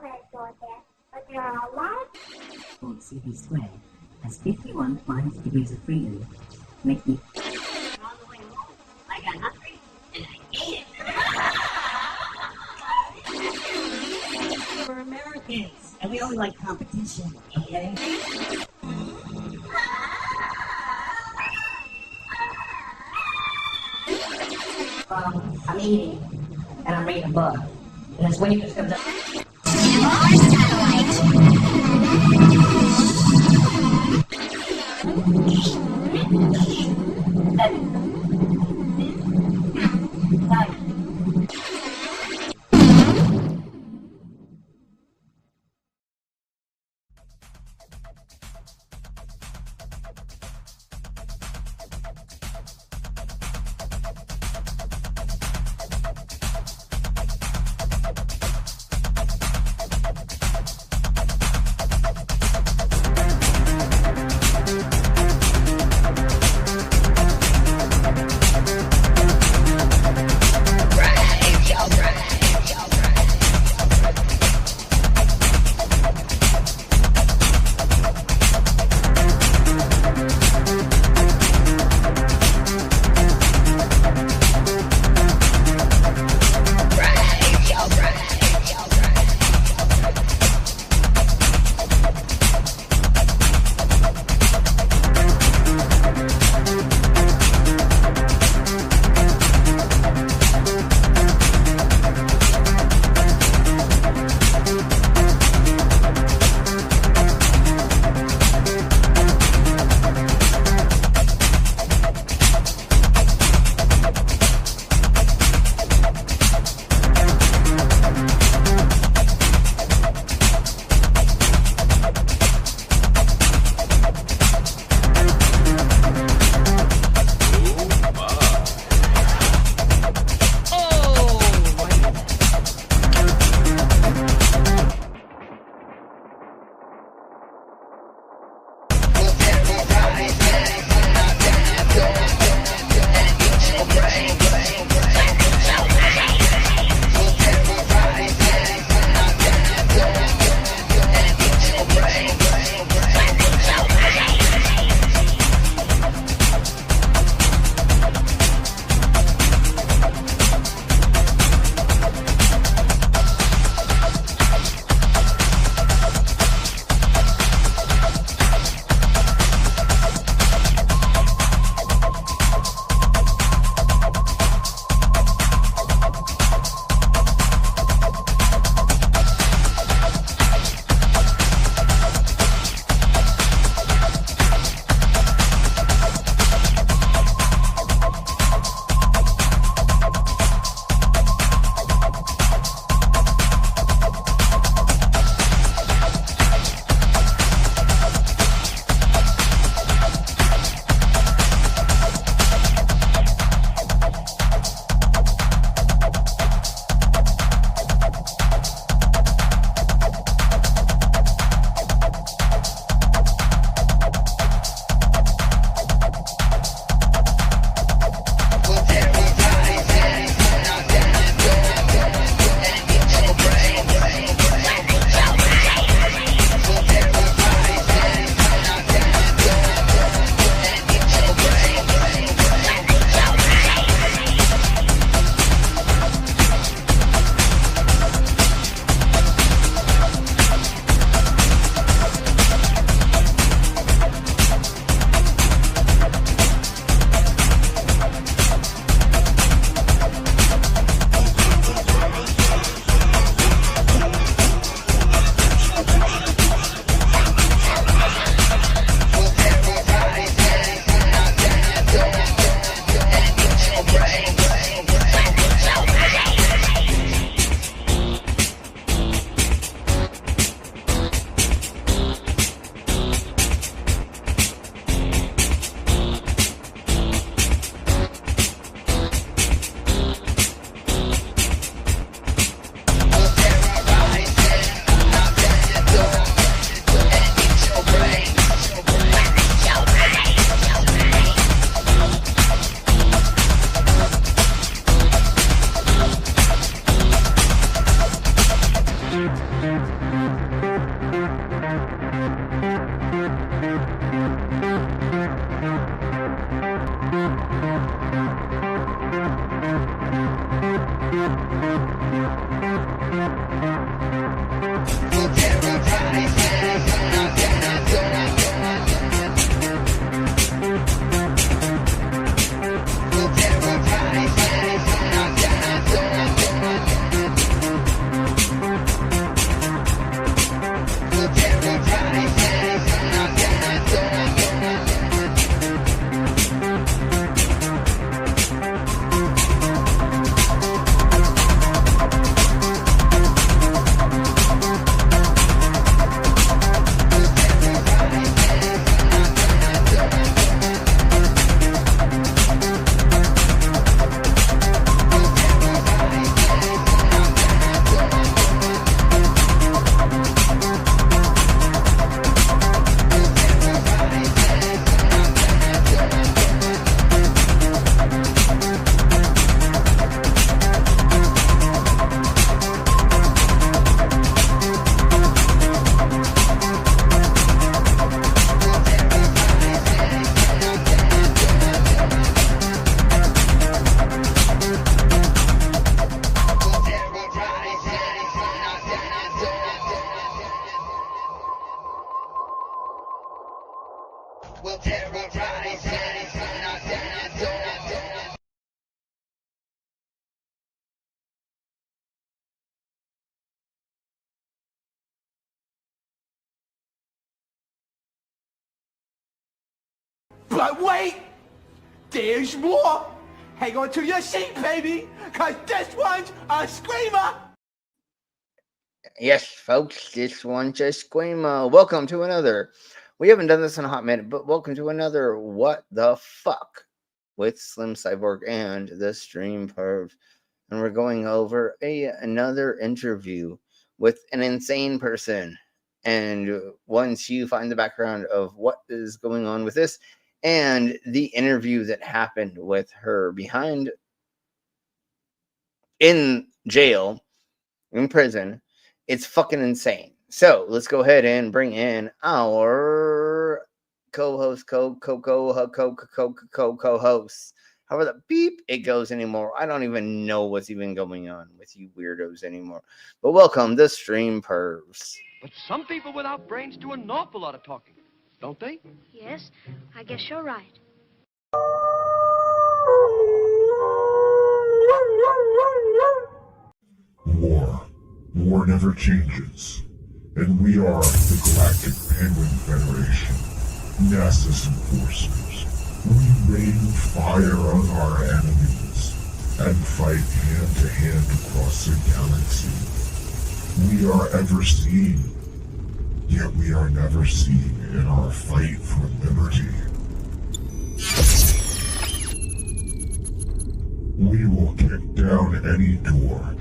that short there, but there are a lot of... CV squared has 51 finest degrees of freedom, making... On the way home, I got hungry, and I ate it. We're Americans, and we only like competition, okay? I'm eating, and I'm reading a book, and this waitress comes up. But wait, there's more. Hang on to your seat, baby, because this one's a screamer. Yes, folks, this one's a screamer. Welcome to another. We haven't done this in a hot minute, but welcome to another What the Fuck with Slim Cyborg and the Stream Pervs. And we're going over another interview with an insane person. And once you find the background of what is going on with this and the interview that happened with her behind in jail, in prison, it's fucking insane. So let's go ahead and bring in our co-host, co-host. However the beep it goes anymore. I don't even know what's even going on with you weirdos anymore. But welcome to Stream Pervs. But some people without brains do an awful lot of talking, don't they? Yes, I guess you're right. War never changes. And we are the Galactic Penguin Federation, NASA's enforcers. We rain fire on our enemies and fight hand to hand across the galaxy. We are ever seen, yet we are never seen in our fight for liberty. We will kick down any door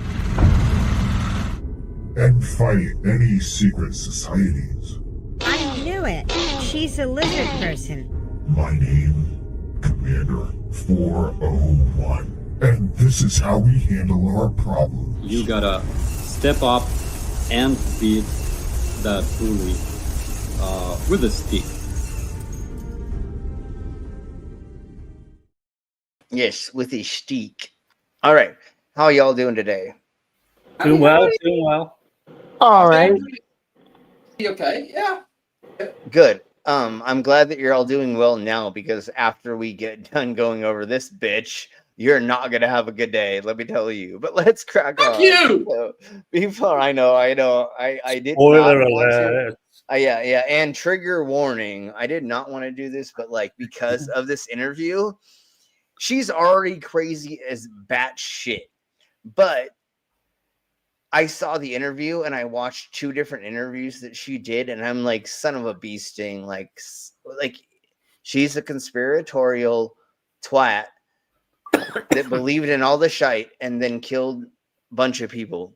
and fight any secret societies. I knew it. She's a lizard person. My name, Commander 401. And this is how we handle our problems. You gotta step up and beat that bully with a stick. Yes, with a stick. All right. How are y'all doing today? Doing well, doing well. All right. Okay, yeah. Good. I'm glad that you're all doing well now, because after we get done going over this bitch, you're not gonna have a good day, let me tell you. But let's crack on. You! So, before I did Spoiler not want alert. to. Yeah, and trigger warning. I did not want to do this, but like because of this interview, she's already crazy as bat shit. But I saw the interview and I watched 2 different interviews that she did, and I'm like, son of a bee sting. Like she's a conspiratorial twat that believed in all the shite and then killed a bunch of people.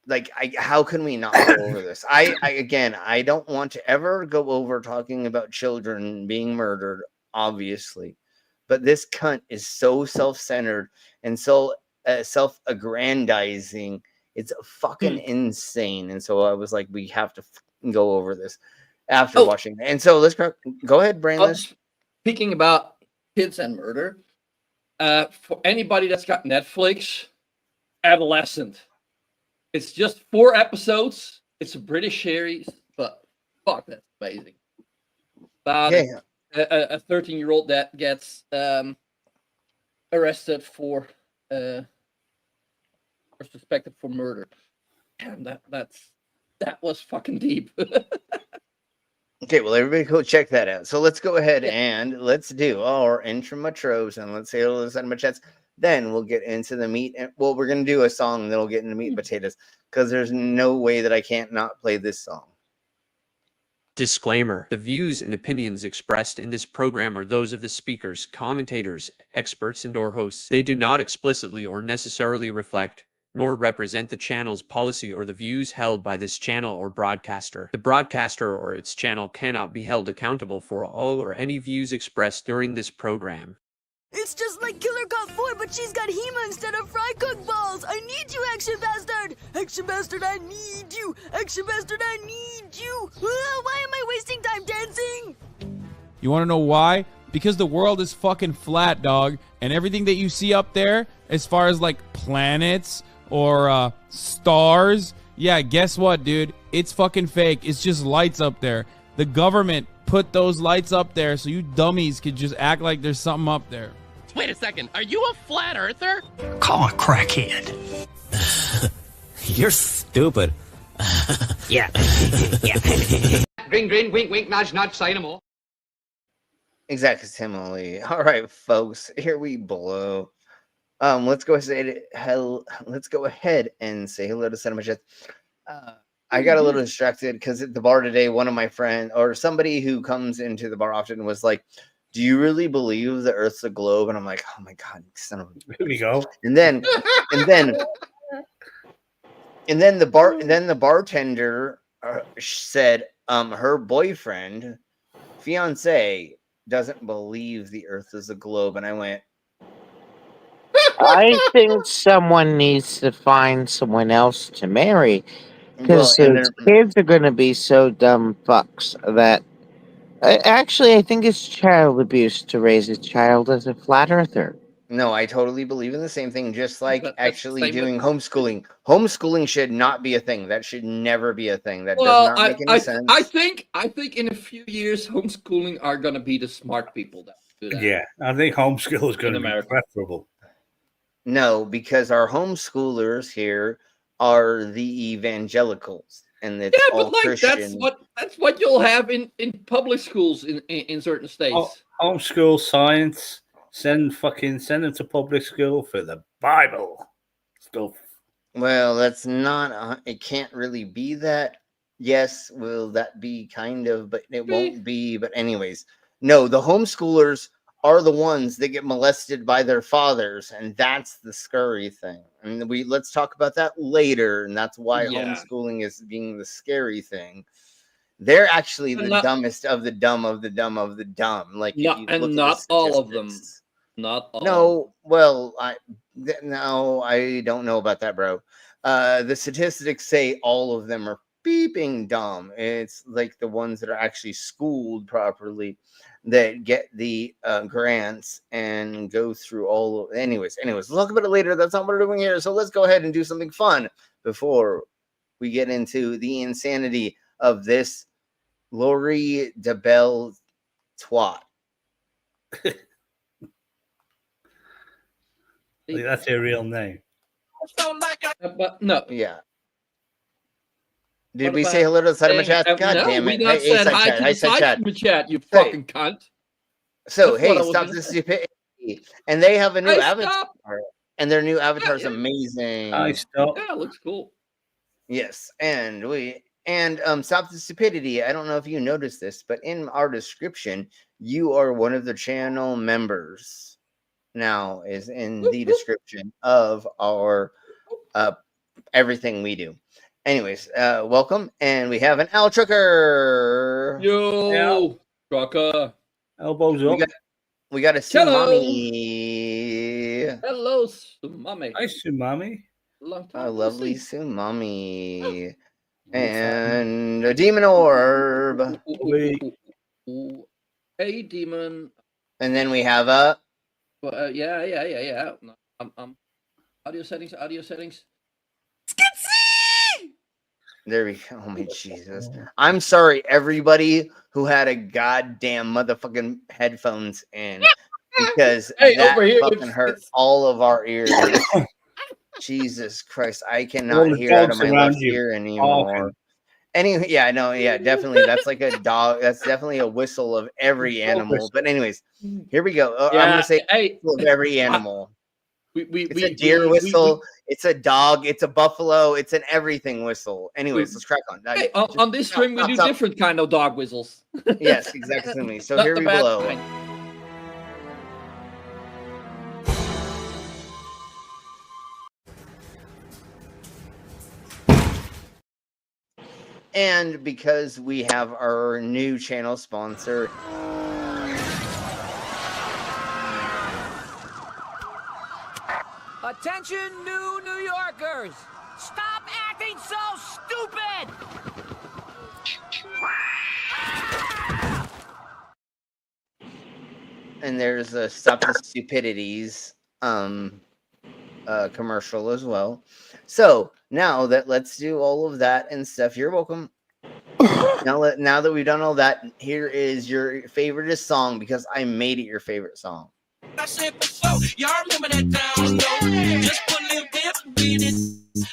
Like, how can we not go over this? I don't want to ever go over talking about children being murdered, obviously, but this cunt is so self-centered and so self-aggrandizing. It's fucking insane. And so I was like, we have to go over this. after watching. And so let's go ahead, Brainless. Speaking about kids and murder, for anybody that's got Netflix, Adolescent. It's just 4 episodes. It's a British series, but fuck, that's amazing. About a 13-year-old that gets arrested for or suspected for murder. Damn, that was fucking deep. Okay, well, everybody go check that out. So let's go ahead and let's do our intro and let's say hello to my chats. Then we'll get into the meat. And well, we're gonna do a song, and then we'll get into meat and potatoes because there's no way that I can't not play this song. Disclaimer: the views and opinions expressed in this program are those of the speakers, commentators, experts, and/or hosts. They do not explicitly or necessarily reflect nor represent the channel's policy or the views held by this channel or broadcaster. The broadcaster or its channel cannot be held accountable for all or any views expressed during this program. It's just like Killer Cop 4, but she's got Hema instead of fry cook balls. I need you, Action Bastard. Action Bastard, I need you. Action Bastard, I need you. Why am I wasting time dancing? You want to know why? Because the world is fucking flat, dog. And everything that you see up there, as far as like planets or stars, yeah, guess what, dude? It's fucking fake. It's just lights up there. The government put those lights up there so you dummies could just act like there's something up there. Wait a second, are you a flat earther? Call a crackhead. You're stupid. Yeah. Green, green, wink, wink, nudge, nudge, say no more. Exactly, similarly. All right, folks, here we blow. Let's go ahead and say hello to Cinema Chat. I got a little distracted because at the bar today, one of my friends or somebody who comes into the bar often was like, "Do you really believe the Earth's a globe?" And I'm like, "Oh my god, son of a..." Here we go. And then the bartender said, her boyfriend, fiance, doesn't believe the Earth is a globe, and I went, I think someone needs to find someone else to marry because those kids are going to be so dumb fucks that. Actually, I think it's child abuse to raise a child as a flat earther. No, I totally believe in the same thing, just like actually doing homeschooling. Homeschooling should not be a thing. That should never be a thing. That does not make any sense. I think in a few years, homeschooling are going to be the smart people that do that. Yeah, I think homeschool is going to be preferable. No, because our homeschoolers here are the evangelicals. And it's all Christian. that's what you'll have in public schools in certain states. Homeschool science. Send them to public school for the Bible stuff. Well, that's not. It can't really be that. Yes, will that be kind of, but it won't be. But anyways, no. The homeschoolers are the ones that get molested by their fathers, and that's the scary thing. And let's talk about that later, and that's why homeschooling is being the scary thing. They're actually the dumbest of the dumb of the dumb of the dumb. Like, not all of them. Not all. No, well, I don't know about that, bro. The statistics say all of them are beeping dumb. It's like the ones that are actually schooled properly that get the grants and go through all of anyways we'll talk about it later. That's not what we're doing here. So let's go ahead and do something fun before we get into the insanity of this Lori Daybell twat. That's her real name. But no. Yeah. Did we say hello to the side of my chat? God damn it. We not said hi to the side of my chat, you fucking cunt. So, hey, stop this stupidity. And they have a new avatar. And their new avatar is amazing. Yeah, it looks cool. Yes. And stop the stupidity. I don't know if you noticed this, but in our description, you are one of the channel members. Now is in the description of our everything we do. Anyways, welcome, and we have an Al Trucker. Yo, Trucker. Elbows up. We got a Sumami. Hello, Sumami. Hi, Sumami. Long time. A lovely Sumami. And a demon orb. Hey, demon. And then we have a. Yeah. Audio settings. There we go. Oh my Jesus. I'm sorry, everybody who had a goddamn motherfucking headphones in, because Hey, that over here, fucking hurt all of our ears. Jesus Christ, I All cannot the hear out of dogs my around left you ear anymore. barking. Anyway, yeah, no, yeah, definitely. That's like a dog. That's definitely a whistle of every animal. But anyways, here we go. I'm gonna say whistle of every animal. It's a deer whistle. It's a dog. It's a buffalo. It's an everything whistle. Anyways, let's crack on. Hey, on this stream, we do different kind of dog whistles. Yes, exactly. So Not here the we bad blow. kind. And because we have our new channel sponsor, Attention, New Yorkers! Stop acting so stupid! and there's a Stop the Stupidities commercial as well. So now that let's do all of that and stuff. You're welcome. now that we've done all that, here is your favorite song, because I made it your favorite song. I said before, y'all remember that down low. Just put little hips with it.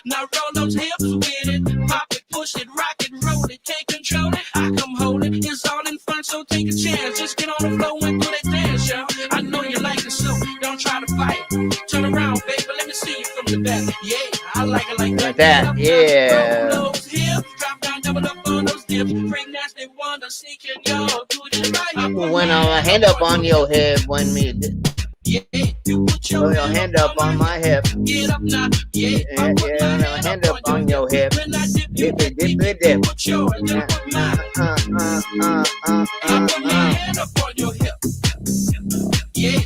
Now roll those hips with it. Pop it, push it, rock it, roll it. Can't control it, I come hold it. It's all in fun, so take a chance. Just get on the floor and do that dance, y'all. I know you like it, so don't try to fight. Turn around, baby, let me see you from the back. Yeah, I like it like that. Yeah. Roll those hips, drop down, double up on those dips. Bring nasty wonder, seeking y'all. Do it right. When I hand up on your hip, when me. Yeah, you put your hand up on my hip. Get up now, yeah. Hand up on your hip. Dip it, dip it, dip. Put your hand up on your hip. Yeah.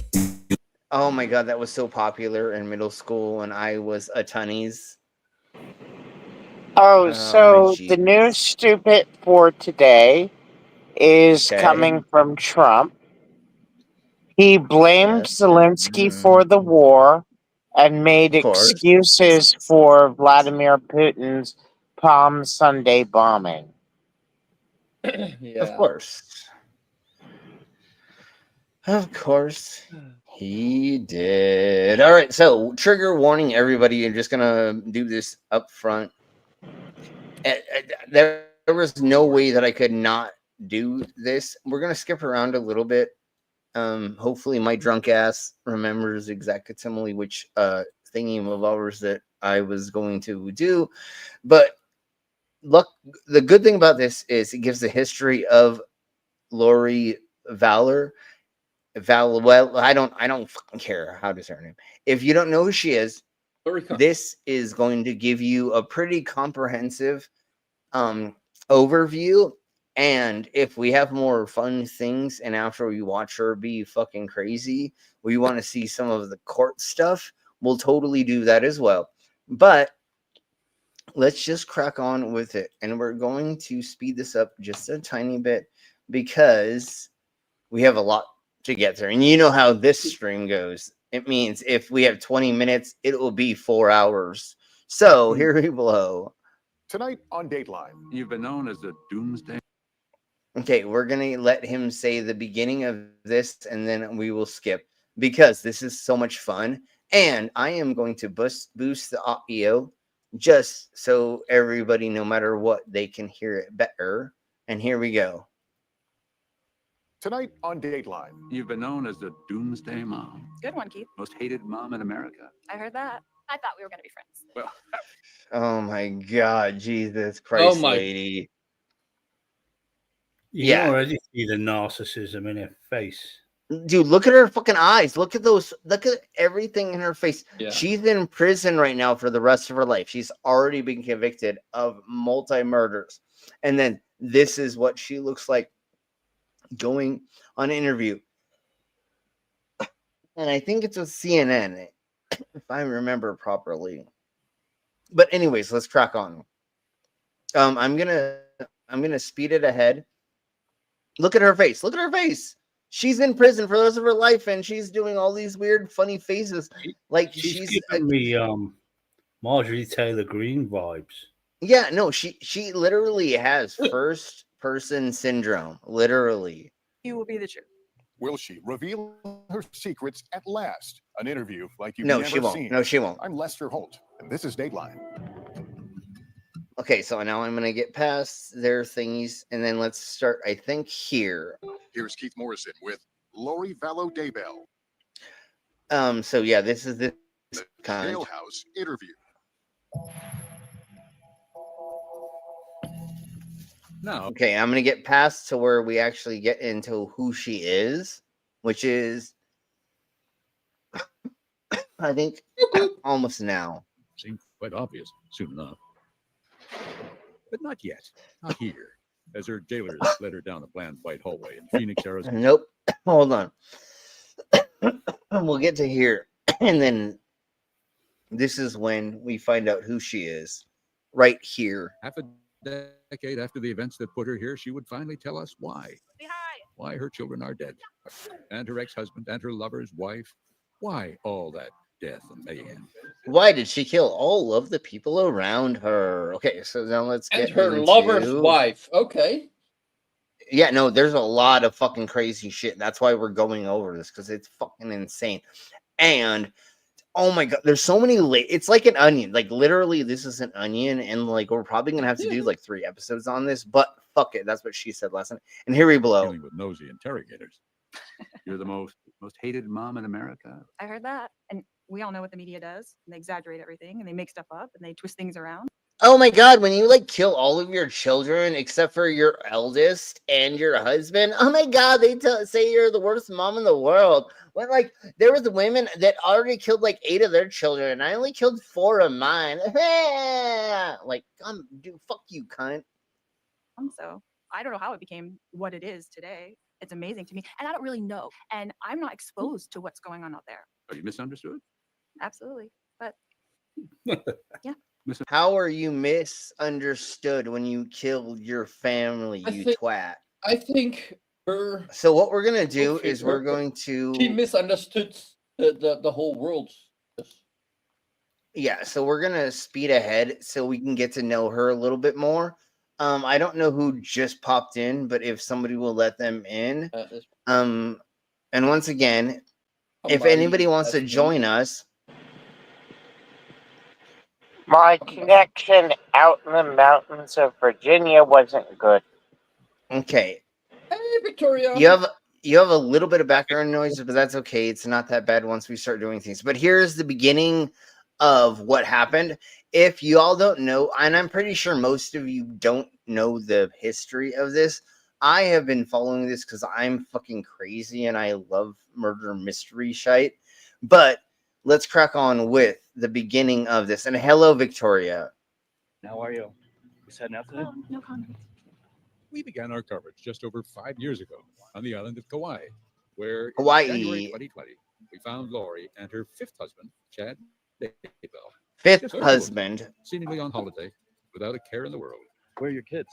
Oh my god, that was so popular in middle school when I was a tunnies. Oh, so the new stupid for today is coming from Trump. He blamed Zelensky for the war and made excuses for Vladimir Putin's Palm Sunday bombing. Of course. Of course. He did. All right, so trigger warning, everybody. I'm just going to do this up front. There was no way that I could not do this. We're going to skip around a little bit. Hopefully my drunk ass remembers exactly which thingy of ours that I was going to do. But look, the good thing about this is it gives the history of Lori Valor. Well, I don't fucking care how to say her name. If you don't know who she is, this is going to give you a pretty comprehensive overview. And if we have more fun things, and after we watch her be fucking crazy, we want to see some of the court stuff, we'll totally do that as well. But let's just crack on with it. And we're going to speed this up just a tiny bit because we have a lot to get through. And you know how this stream goes. It means if we have 20 minutes, it will be 4 hours. So here we blow. Tonight on Dateline. You've been known as the Doomsday. Okay, we're going to let him say the beginning of this, and then we will skip because this is so much fun. And I am going to boost the audio just so everybody, no matter what, they can hear it better. And here we go. Tonight on Dateline. You've been known as the Doomsday Mom. Good one, Keith. Most hated mom in America. I heard that. I thought we were going to be friends. Well, oh my God, Jesus Christ, lady. You can already see the narcissism in her face. Dude, look at her fucking eyes. Look at those. Look at everything in her face. Yeah. She's in prison right now for the rest of her life. She's already been convicted of multi-murders. And then this is what she looks like going on an interview. And I think it's with CNN, if I remember properly. But anyways, let's crack on. I'm gonna speed it ahead. Look at her face. Look at her face. She's in prison for the rest of her life, and she's doing all these weird, funny faces. Like She's giving me Marjorie Taylor Greene vibes. Yeah, no, she literally has first person syndrome. Literally. You will be the truth. Will she reveal her secrets at last? An interview like you've No, never she won't. seen. No, she won't. I'm Lester Holt, and this is Dateline. Okay, so now I'm gonna get past their thingies, and then let's start. I think here. Here's Keith Morrison with Lori Daybell. So yeah, this is the kind. Jailhouse interview. No. Okay, I'm gonna get past to where we actually get into who she is, which is, I think, almost now. Seemed quite obvious soon enough. But not yet. Not here. As her jailers led her down a bland white hallway in Phoenix, Arizona. Nope. Hold on. We'll get to here. And then this is when we find out who she is. Right here. Half a decade after the events that put her here, she would finally tell us why. Say hi. Why her children are dead. And her ex-husband and her lover's wife. Why all that death and mayhem. Why did she kill all of the people around her? Okay, so now let's get And her into... lover's wife. Okay. Yeah, no, there's a lot of fucking crazy shit. That's why we're going over this, because it's fucking insane. And oh my god, there's so many it's like an onion. Like literally, this is an onion, and like we're probably gonna have to do like 3 episodes on this, but fuck it. That's what she said last night. And here we blow. Dealing with nosy interrogators. You're the most hated mom in America. I heard that. And we all know what the media does. And they exaggerate everything and they make stuff up and they twist things around. Oh my god, when you like kill all of your children except for your eldest and your husband, oh my god, they say you're the worst mom in the world. When like there was women that already killed like 8 of their children, and I only killed 4 of mine. Like, dude, fuck you, cunt. So I don't know how it became what it is today. It's amazing to me, and I don't really know, and I'm not exposed to what's going on out there. Are you misunderstood? Absolutely, but yeah. How are you misunderstood when you killed your family, twat? I think her. So what we're gonna do is we're going to. She misunderstood the whole world. Yeah, so we're gonna speed ahead so we can get to know her a little bit more. I don't know who just popped in, but if somebody will let them in. And once again, if anybody wants to join us. My connection out in the mountains of Virginia wasn't good. Okay. Hey, Victoria. You have a little bit of background noise, but that's okay. It's not that bad once we start doing things. But here's the beginning of what happened. If you all don't know, and I'm pretty sure most of you don't know the history of this, I have been following this because I'm fucking crazy and I love murder mystery shite. But let's crack on with the beginning of this. And hello, Victoria. How are you? We heading out today? No comment. We began our coverage just over 5 years ago on the island of Kauai, where in Hawaii. January 2020, we found Lori and her 5th husband, Chad Daybell. 5th husband. Seemingly on holiday, without a care in the world. Where are your kids?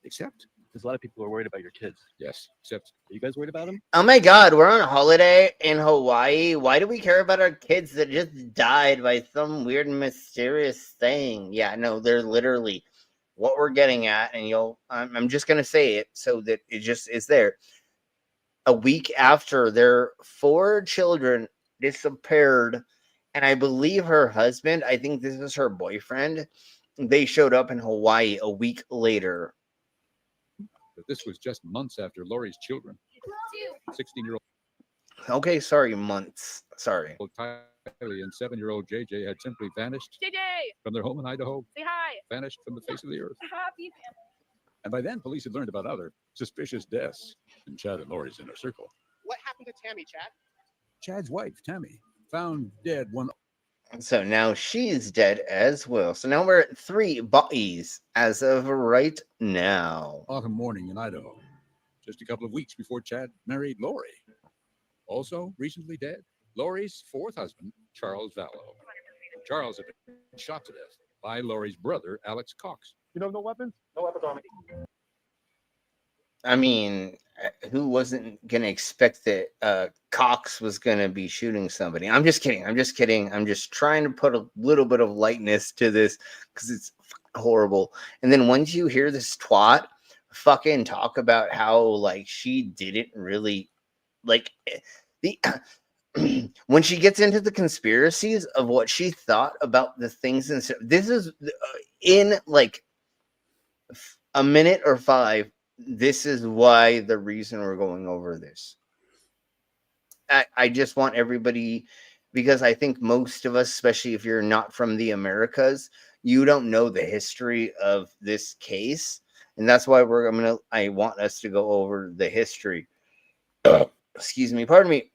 Except? There's a lot of people who are worried about your kids. Yes, except. Are you guys worried about them? Oh my god, we're on holiday in Hawaii. Why do we care about our kids that just died by some weird mysterious thing? Yeah, no, they're literally what we're getting at, and I'm just gonna say it so that it just is there. A week after their 4 children disappeared, and I believe her husband, I think this is her boyfriend, they showed up in Hawaii a week later. But this was just months after Lori's children. 16-year-old. Okay, sorry, months. Sorry. Kylie and 7-year-old JJ had simply vanished JJ! from their home in Idaho. Say hi. Vanished from the face of the earth. Happy. And by then, police had learned about other suspicious deaths in Chad and Lori's inner circle. What happened to Tammy, Chad? Chad's wife, Tammy, found dead one. So now she's dead as well. So now we're at 3 bodies as of right now. Autumn morning in Idaho, just a couple of weeks before Chad married Lori. Also recently dead, Lori's 4th husband, Charles Vallow. Charles had been shot to death by Lori's brother, Alex Cox. You know, no weapons? No weapons on me. I mean, who wasn't gonna expect that Cox was gonna be shooting somebody? I'm just kidding. I'm just kidding. I'm just trying to put a little bit of lightness to this because it's horrible. And then once you hear this twat fucking talk about how like she didn't really like the when she gets into the conspiracies of what she thought about the things and stuff, this is in like a minute or 5. This is why the reason we're going over this. I just want everybody, because I think most of us, especially if you're not from the Americas, you don't know the history of this case, and that's why I want us to go over the history. Excuse me, pardon me.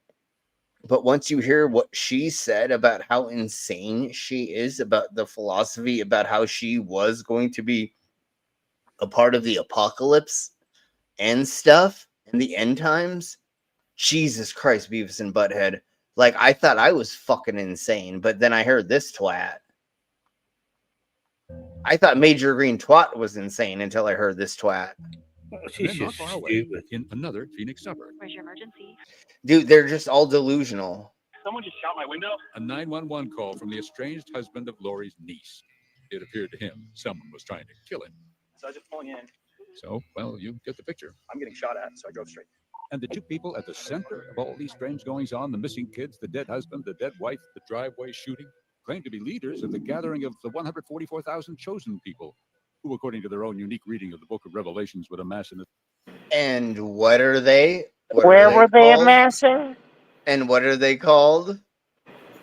But once you hear what she said about how insane she is, about the philosophy, about how she was going to be a part of the apocalypse and stuff in the end times, Jesus Christ, Beavis and Butthead. Like, I thought I was fucking insane, but then I heard this twat. I thought Major Green Twat was insane until I heard this twat. She's not far away in another Phoenix suburb. Where's your emergency? Dude, they're just all delusional. Someone just shot my window. A 911 call from the estranged husband of Lori's niece. It appeared to him someone was trying to kill him. So I was just pulling in. So, well, you get the picture. I'm getting shot at, so I drove straight. And the two people at the center of all these strange goings on, the missing kids, the dead husband, the dead wife, the driveway shooting, claim to be leaders of the gathering of the 144,000 chosen people, who, according to their own unique reading of the book of Revelations, would amass in the... And what are they? Where were they amassing? And what are they called?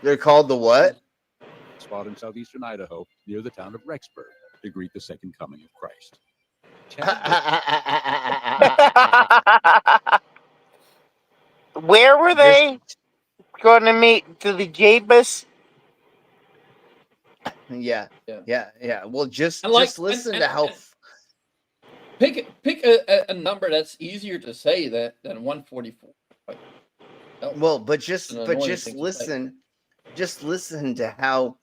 They're called the what? Spot in southeastern Idaho, near the town of Rexburg, to greet the second coming of Christ. Where were they going to meet? To the Jabus? Yeah. Well, just And like- just listen and- to how. Pick a number that's easier to say than 144. Well, but just It's an annoying just thing to say. listen, just listen to how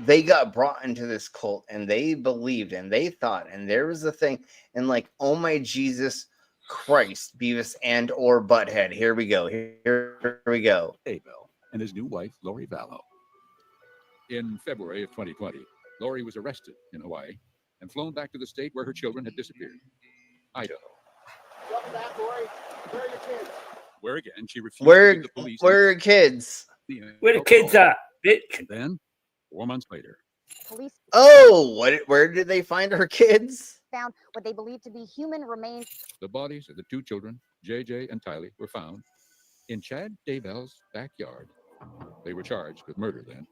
they got brought into this cult and they believed and they thought and there was a thing and like, oh my Jesus Christ, Beavis and or Butthead. Here we go. Here we go. Daybell and his new wife, Lori Vallow. In February of 2020, Lori was arrested in Hawaii and flown back to the state where her children had disappeared, Idaho. Welcome back, Lori. Where are your kids? Where again, she refused to Where give the police... where are kids? Where the kids at, bitch? And then, 4 months later, Police Oh, where did they find her kids? found what they believe to be human remains. the bodies of the two children, JJ and Tylee, were found in Chad Daybell's backyard. They were charged with murder then.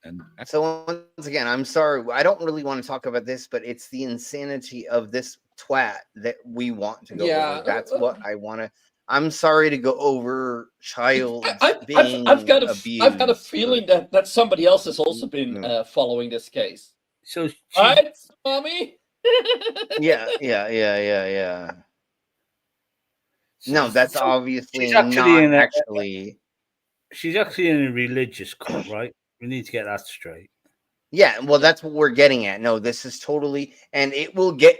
And So once again, I'm sorry. I don't really want to talk about this, but it's the insanity of this twat that we want to go Yeah, over. That's what I want to. I'm sorry to go over child being I've got a abused. feeling that somebody else has also been following this case. So, right, mommy? Yeah. No, that's obviously she's not actually in a- actually. She's actually in a religious cult, right? We need to get that straight. Yeah, well, that's what we're getting at. No, this is totally, and it will get.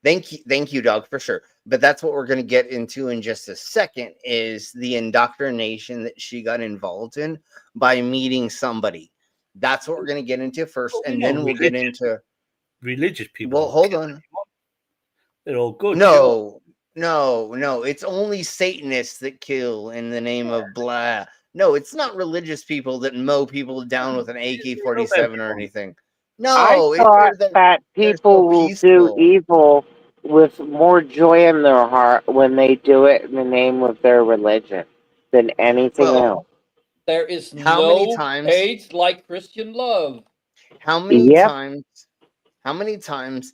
Thank you, dog, for sure. But that's what we're going to get into in just a second. Is the indoctrination that she got involved in by meeting somebody. That's what we're going to get into first, and then we'll get into religious people. Well, hold on. They're all good. No. It's only Satanists that kill in the name of blah. No, it's not religious people that mow people down with an AK-47 or anything. No, I thought that people will do evil with more joy in their heart when they do it in the name of their religion than anything else. There is How no many times- hate like Christian love. How many Yep. times? How many times?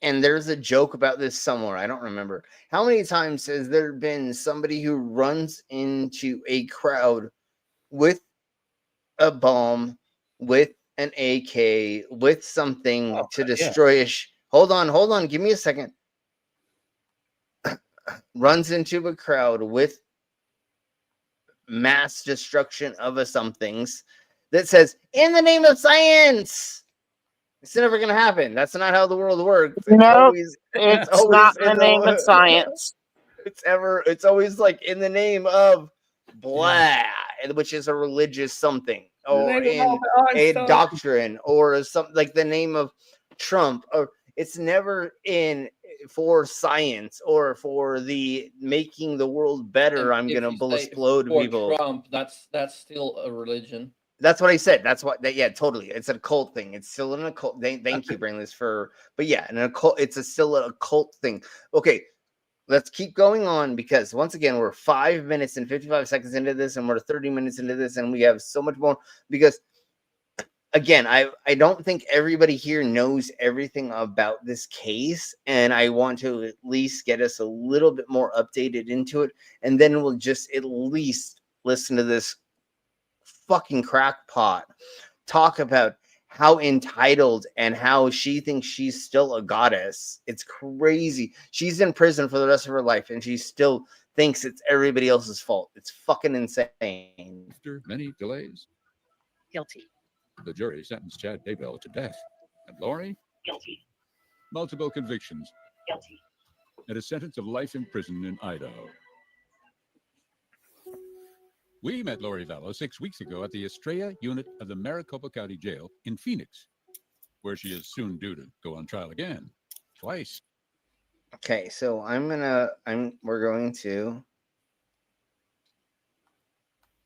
And there's a joke about this somewhere. I don't remember. How many times has there been somebody who runs into a crowd with a bomb, with an AK, with something to destroy a hold on, give me a second. Runs into a crowd with mass destruction of a somethings, that says, in the name of science. It's never going to happen. That's not how the world works. No, it's not in the name of science. It's always like in the name of blah, which is a religious something, or in a doctrine, or something like the name of Trump, or it's never in for science or for the making the world better. I'm If gonna you say explode for people. Trump, that's still a religion. That's what I said. That's what. Yeah, totally. It's a cult thing. It's still an occult. Thank you, Brainless, for. But yeah, an occult. It's still a cult thing. Okay, let's keep going on because once again, we're 5 minutes and 55 seconds into this, and we're 30 minutes into this, and we have so much more. Because again, I don't think everybody here knows everything about this case, and I want to at least get us a little bit more updated into it, and then we'll just at least listen to this fucking crackpot talk about how entitled and how she thinks she's still a goddess. It's crazy. She's in prison for the rest of her life and she still thinks it's everybody else's fault. It's fucking insane. After many delays, Guilty. the jury sentenced Chad Daybell to death. And Lori? Guilty. Multiple convictions. Guilty. And a sentence of life in prison in Idaho. We met Lori Vallow 6 weeks ago at the Estrella unit of the Maricopa County Jail in Phoenix, where she is soon due to go on trial again, twice. Okay, so we're going to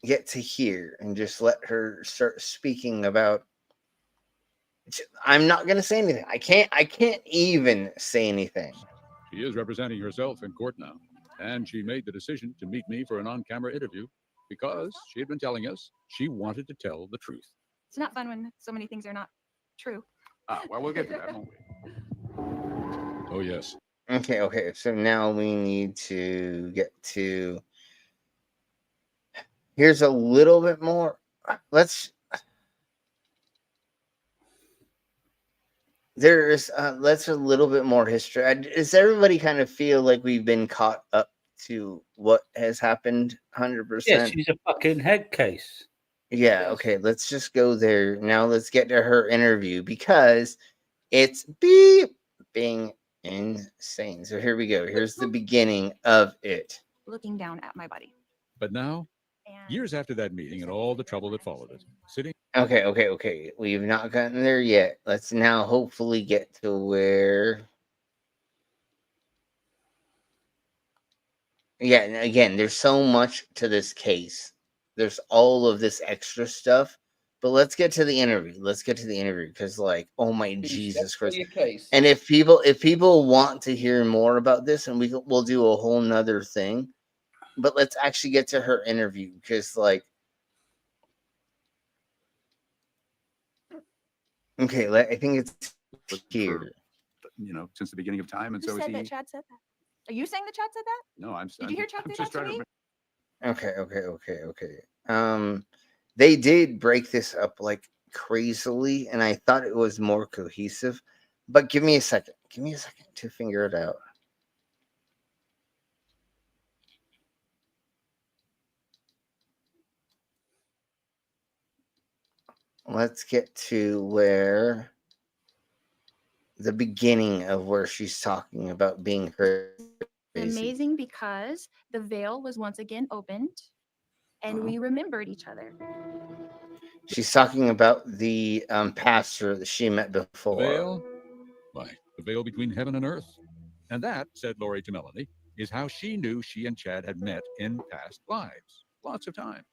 get to here and just let her start speaking about. I'm not going to say anything. I can't even say anything. She is representing herself in court now, and she made the decision to meet me for an on-camera interview because she had been telling us she wanted to tell the truth. It's not fun when so many things are not true. Well, we'll get to that, won't we? Oh, yes. Okay. So now we need to get to. Here's a little bit more. Let's a little bit more history. Does everybody kind of feel like we've been caught up to what has happened 100%? Yeah, she's a fucking head case. Yeah, okay, let's just go there. Now let's get to her interview because it's being insane. So here we go. Here's the beginning of it. Looking down at my body. But now, years after that meeting and all the trouble that followed it, sitting... Okay. We've not gotten there yet. Let's now hopefully get to where... Yeah, and again, there's so much to this case. There's all of this extra stuff. But let's get to the interview. Because, like, oh my Jesus Christ. And if people want to hear more about this, and we'll do a whole nother thing. But let's actually get to her interview. Because, like, okay, I think it's here. Since the beginning of time, and Who so is said he. that Chad said that? Are you saying that Chad said that? No, Did you hear Chad say that to me? Okay. They did break this up like crazily, and I thought it was more cohesive. But give me a second to figure it out. Let's get to where the beginning of where she's talking about being crazy. Amazing because the veil was once again opened and we remembered each other. She's talking about the pastor that she met before. The veil? Why, the veil between heaven and earth. And that, said Lori to Melanie, is how she knew she and Chad had met in past lives. Lots of times.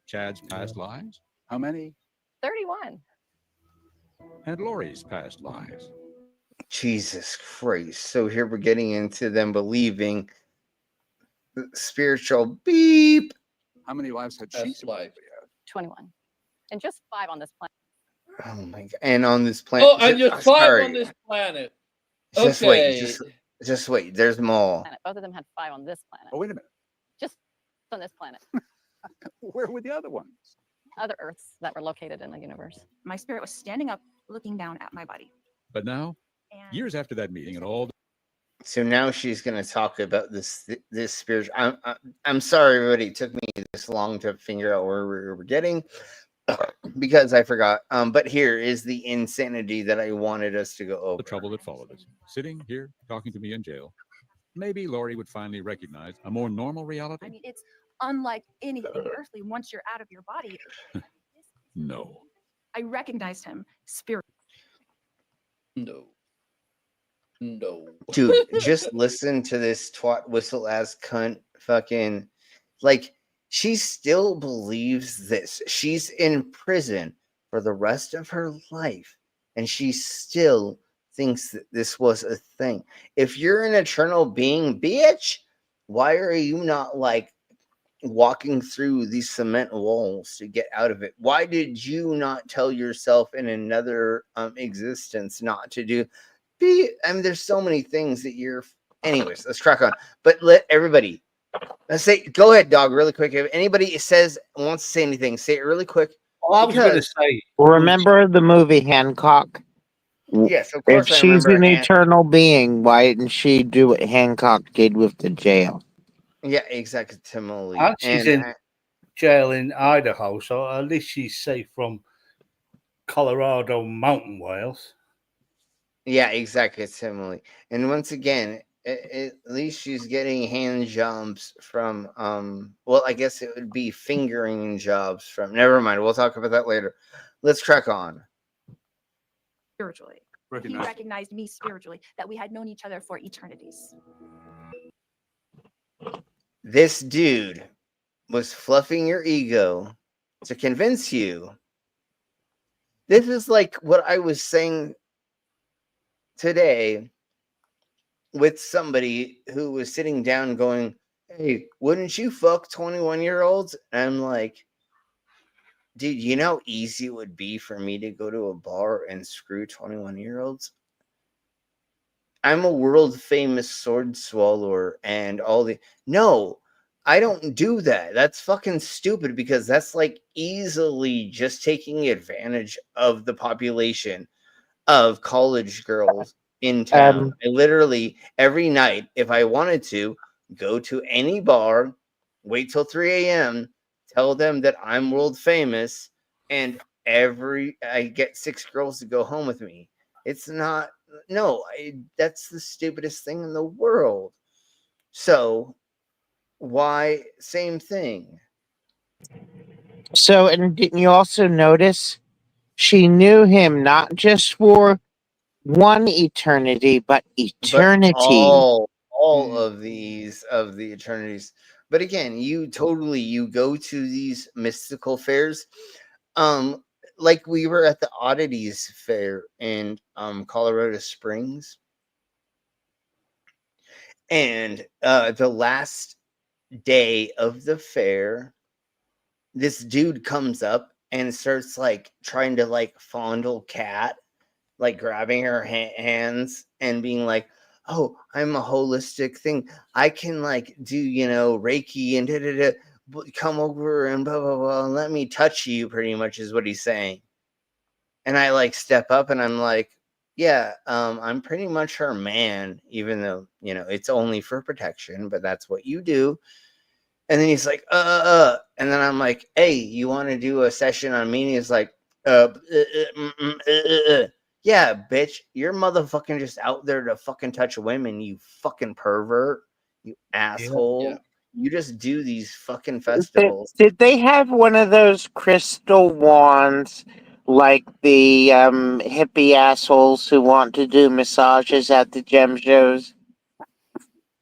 Chad's past lives? How many? 31. And Lori's past lives. Jesus Christ. So here we're getting into them believing the spiritual beep. How many lives had she? 21. And just 5 on this planet. Oh my God. And on this planet. Oh, and just 5 on this planet. Just Okay. wait. Just wait. There's more. Both of them had 5 on this planet. Oh, wait a minute. Just on this planet. Where were the other ones? Other Earths that were located in the universe. My spirit was standing up, looking down at my body. But now, years after that meeting and all... So now she's going to talk about this spiritual... I'm sorry, everybody. It took me this long to figure out where we were getting. because I forgot. But here is the insanity that I wanted us to go over. The trouble that followed us. Sitting here talking to me in jail, maybe Lori would finally recognize a more normal reality. I mean, it's unlike anything earthly once you're out of your body. No. I recognized him spirit. No. Dude, just listen to this twat whistle ass cunt fucking like she still believes this. She's in prison for the rest of her life and she still thinks that this was a thing. If you're an eternal being, bitch, why are you not like walking through these cement walls to get out of it? Why did you not tell yourself in another existence not to do? I mean, there's so many things that you're. Anyways, let's crack on. But let everybody. Let's say, go ahead, dog, really quick. If anybody wants to say anything, say it really quick. Well, I was going to say. Remember the movie Hancock? Yes, of course. If she's an eternal being, why didn't she do what Hancock did with the jail? Yeah, exactly. And she's in jail in Idaho, so at least she's safe from Colorado mountain whales. Yeah, exactly, Emily. And once again, at least she's getting hand jobs from well, I guess it would be fingering jobs from. Never mind, we'll talk about that later. Let's crack on. Spiritually. He recognized me spiritually, that we had known each other for eternities. This dude was fluffing your ego to convince you. This is like what I was saying today with somebody who was sitting down going, hey, wouldn't you fuck 21-year-olds? And I'm like, dude, you know how easy it would be for me to go to a bar and screw 21-year-olds? I'm a world famous sword swallower and all the. No, I don't do that. That's fucking stupid because that's like easily just taking advantage of the population of college girls in town. I literally every night, if I wanted to, go to any bar, wait till 3 a.m., tell them that I'm world famous, and I get 6 girls to go home with me. It's not. No, that's the stupidest thing in the world. So, why? Same thing. So, and didn't you also notice she knew him not just for one eternity, but eternity. But all of the eternities. But again, you go to these mystical fairs. Like we were at the Oddities Fair in Colorado Springs. And the last day of the fair, this dude comes up and starts like trying to like fondle Kat, like grabbing her hands and being like, oh, I'm a holistic thing. I can like do, Reiki and come over and blah, blah, blah. Let me touch you, pretty much is what he's saying. And I like step up and I'm like, yeah, I'm pretty much her man, even though, it's only for protection, but that's what you do. And then he's like, and then I'm like, hey, you want to do a session on me? And he's like, yeah, bitch, you're motherfucking just out there to fucking touch women, you fucking pervert, you asshole. Yeah. You just do these fucking festivals. Did they have one of those crystal wands like the hippie assholes who want to do massages at the gem shows?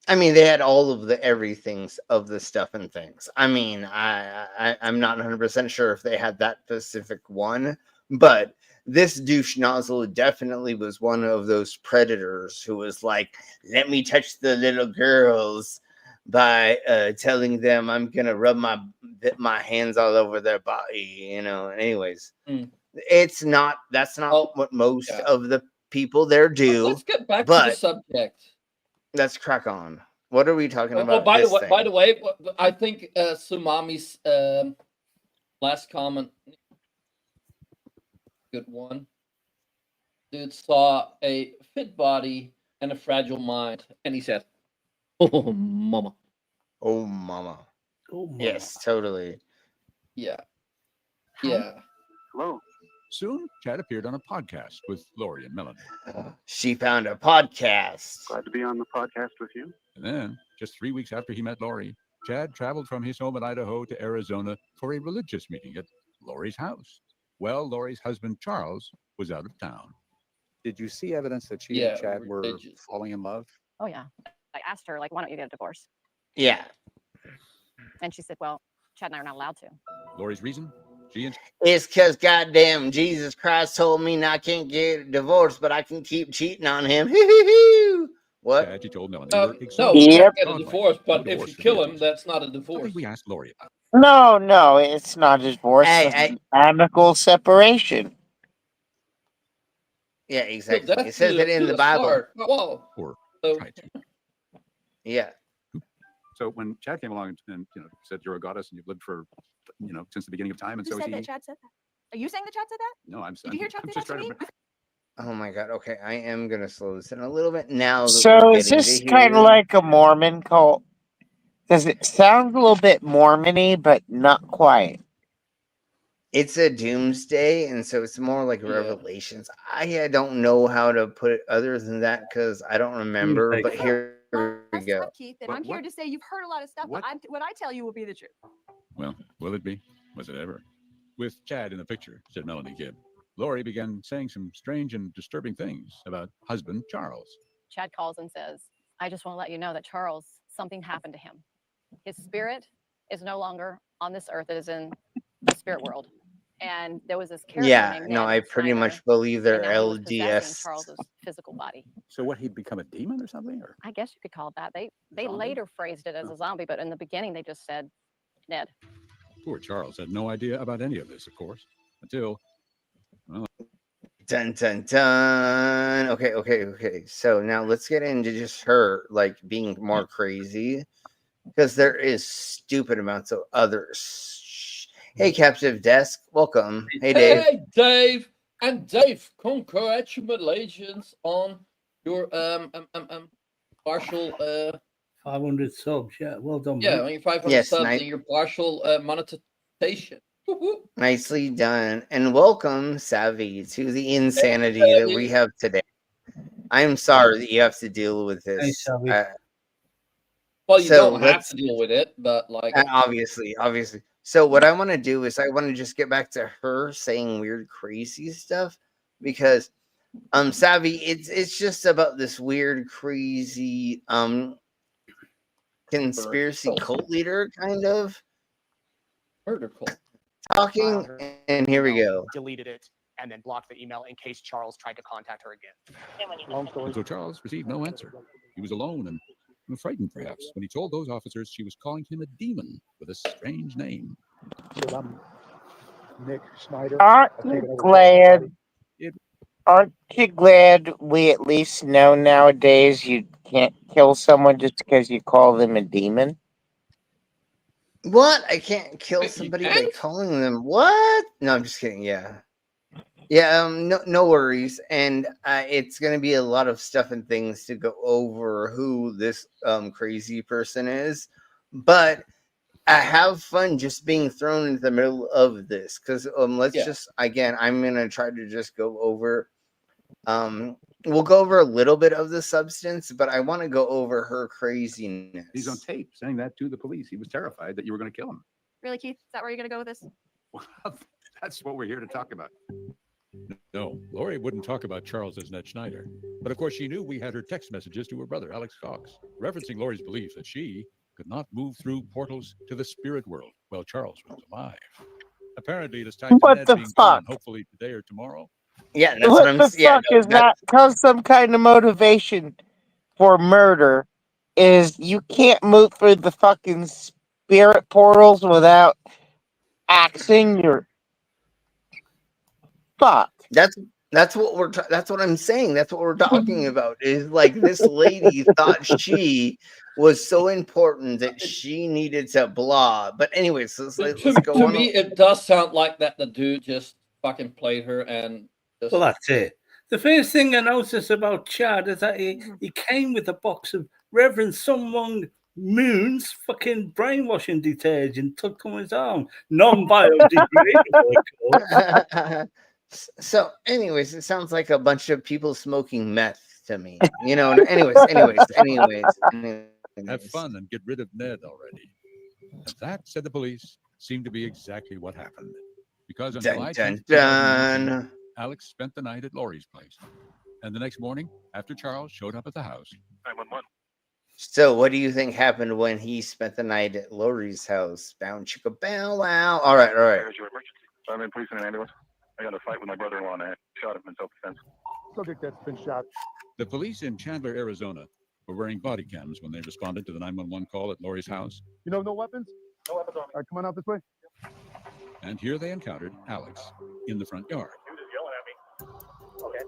I mean, they had all of the everythings of the stuff and things. I mean, I'm not 100% sure if they had that specific one, but this douche nozzle definitely was one of those predators who was like, let me touch the little girls by telling them I'm going to rub my hands all over their body, anyways. That's not what most of the people there do. Let's get back to the subject. Let's crack on. What are we talking about? Oh, by the way, I think Sumami's last comment, good one. Dude saw a fit body and a fragile mind, and he said, "Oh, mama." Oh, mama. Oh, mama. Yes, totally. Yeah. Yeah. Hello. Soon, Chad appeared on a podcast with Lori and Melanie. She found a podcast. Glad to be on the podcast with you. And then, just 3 weeks after he met Lori, Chad traveled from his home in Idaho to Arizona for a religious meeting at Lori's house. Well, Lori's husband, Charles, was out of town. Did you see evidence that she Yeah, and Chad were religious. falling in love? Oh yeah. I asked her, like, why don't you get a divorce? Yeah. And she said, well, Chad and I are not allowed to. Lori's reason? She and It's because goddamn Jesus Christ told me I can't get divorced, but I can keep cheating on him. What? Chad, she told Melanie, No, were you exhausted. can't get a Godlike. divorce, but No if divorce you for kill the him, abuse. that's not a What divorce. did we ask Lori about? No, it's not a divorce. It's an amicable separation. Yeah, exactly. that's It says to- it in to the the Bible. start. Well, Or so- try to. Yeah. So when Chad came along and said you're a goddess and you've lived for since the beginning of time, and Who so said he. that Chad said that? Are you saying that Chad said that? No, I'm. Did you hear Chad say just that to trying me? Oh my God. Okay, I am gonna slow this down a little bit now. That So we're is getting this to kind here. of like a Mormon cult? Does it sound a little bit Mormon-y, but not quite? It's a doomsday, and so it's more like revelations. I don't know how to put it other than that because I don't remember. But here we go. Keith, and I'm here to say you've heard a lot of stuff, but what I tell you will be the truth. Well, will it be? Was it ever? With Chad in the picture, said Melanie Gibb, Lori began saying some strange and disturbing things about husband Charles. Chad calls and says, I just want to let you know that Charles, something happened to him. His spirit is no longer on this earth. It is in the spirit world. And there was this character Yeah, named no, Ned I pretty Snyder, much believe they're and now he was possessing LDS. Charles's physical body. So what? He'd become a demon or something? Or I guess you could call it that. They Zombie? later phrased it as a zombie, but in the beginning they just said Ned. Poor Charles had no idea about any of this, of course, until, well, Dun dun dun. Okay. So now let's get into just her like being more crazy because there is stupid amounts of others. Hey, Captive Desk, welcome. Hey, Dave. Hey, Dave. And Dave, congratulations on your partial 500 subs. Yeah, well done. yeah, mate. on your 500 Yes, subs nice. and your partial monetization. Woo-hoo. Nicely done. And welcome, Savvy, to the insanity that we have today. I'm sorry that you have to deal with Hey, this. Savvy. Well, you So don't have let's- to deal with it, but like obviously. So what I want to do is I want to just get back to her saying weird, crazy stuff because, Savvy, it's just about this weird, crazy, conspiracy cult leader kind of murder cult talking, and here we go. Deleted it and then blocked the email in case Charles tried to contact her again. and so Charles received no answer. He was alone and frightened, perhaps, when he told those officers she was calling him a demon with a strange name. Nick Snyder. Aren't you glad? Aren't you glad we at least know nowadays you can't kill someone just because you call them a demon? What? I can't kill somebody by calling them what? No, I'm just kidding. Yeah. No worries. And it's gonna be a lot of stuff and things to go over who this crazy person is, but I have fun just being thrown into the middle of this because just again, I'm gonna try to just go over. We'll go over a little bit of the substance, but I want to go over her craziness. He's on tape saying that to the police. He was terrified that you were going to kill him. Really, Keith? Is that where you're going to go with this? That's what we're here to talk about. No, Lori wouldn't talk about Charles as Ned Schneider. But of course, she knew we had her text messages to her brother, Alex Cox, referencing Lori's belief that she could not move through portals to the spirit world while Charles was alive. Apparently, it is tied to What Ned the being fuck? gone, hopefully today or tomorrow. Yeah, that's What the fuck is that? Cause some kind of motivation for murder is you can't move through the fucking spirit portals without axing your fuck. That's what that's what I'm saying. That's what we're talking about. Is like this lady thought she was so important that she needed to blah. But anyways, let's go to on. me, it does sound like that the dude just fucking played her and just... Well, that's it. The first thing I noticed about Chad is that he came with a box of Reverend someone Moon's fucking brainwashing detergent took on his own. Non-biodegradable, of course. So, anyways, it sounds like a bunch of people smoking meth to me. You know, anyways. Have fun and get rid of Ned already. And that, said the police, seemed to be exactly what happened. Because on Dun, July dun, 10th, 2019, dun. Alex spent the night at Lori's place. And the next morning, after Charles showed up at the house, 911. So, what do you think happened when he spent the night at Lori's house? Bound chicka bow wow. All right. Where's your emergency? I'm in police in an ambulance. I got a fight with my brother-in-law and I shot him in self-defense. subject that's been shot. The police in Chandler, Arizona, were wearing body cams when they responded to the 911 call at Lori's house. You know, no weapons? No weapons on me. All right, come on out this way. And here they encountered Alex in the front yard. He was just yelling at me. Okay.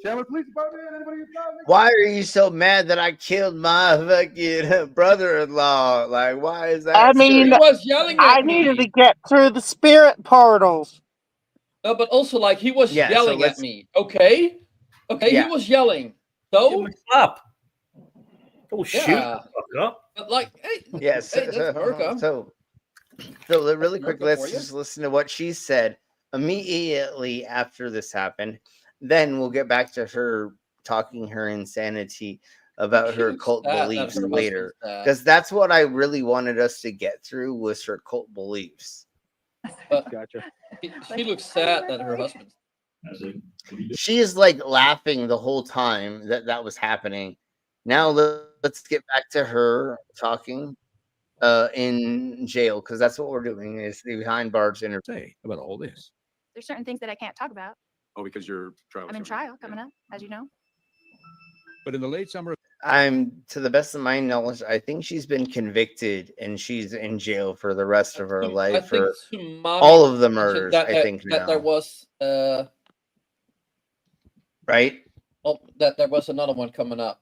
Chandler Police Department, anybody inside? Why are you so mad that I killed my fucking brother-in-law? Like, why is that? I mean, I needed to get through the spirit portals. No, but also, like, he was Yeah, so yelling at let's- me. Okay? Okay, Yeah. he was yelling. So? Up. Oh, shoot. Yeah. Fuck up. But, like, hey, Yes. hey, that's America. So really quick, America let's for you. just listen to what she said immediately after this happened. Then we'll get back to her talking her insanity about her cult sad that beliefs her later, husband's dead. because that's what I really wanted us to get through was her cult beliefs. Gotcha. She looks sad that her husband's She is like laughing the whole time that was happening. Now let's get back to her talking in jail, because that's what we're doing is the behind bars interview. Say about all this. There's certain things that I can't talk about. Oh, because your trial. I'm in trial coming up, as you know. But in the late summer, I'm, to the best of my knowledge, I think she's been convicted and she's in jail for the rest of her life for Sumami all of the mentioned murders. that, I think that now, there was right? oh, that there was another one coming up.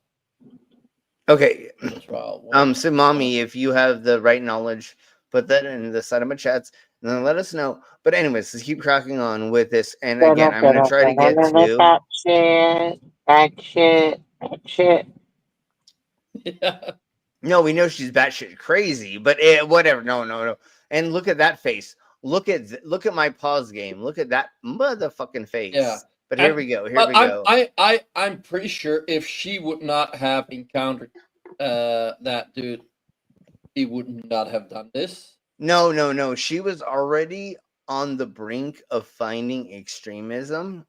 Okay. Trial. So, mommy, if you have the right knowledge, put that in the side of my chats and then let us know. But anyways, let's keep cracking on with this. And again, I'm gonna try to get to That shit. Yeah. No, we know she's batshit crazy, but whatever. No. And look at that face. Look at my pause game. Look at that motherfucking face. Yeah. But here And- we go. Here but we go. I'm pretty sure if she would not have encountered that dude, he would not have done this. No. She was already on the brink of finding extremism.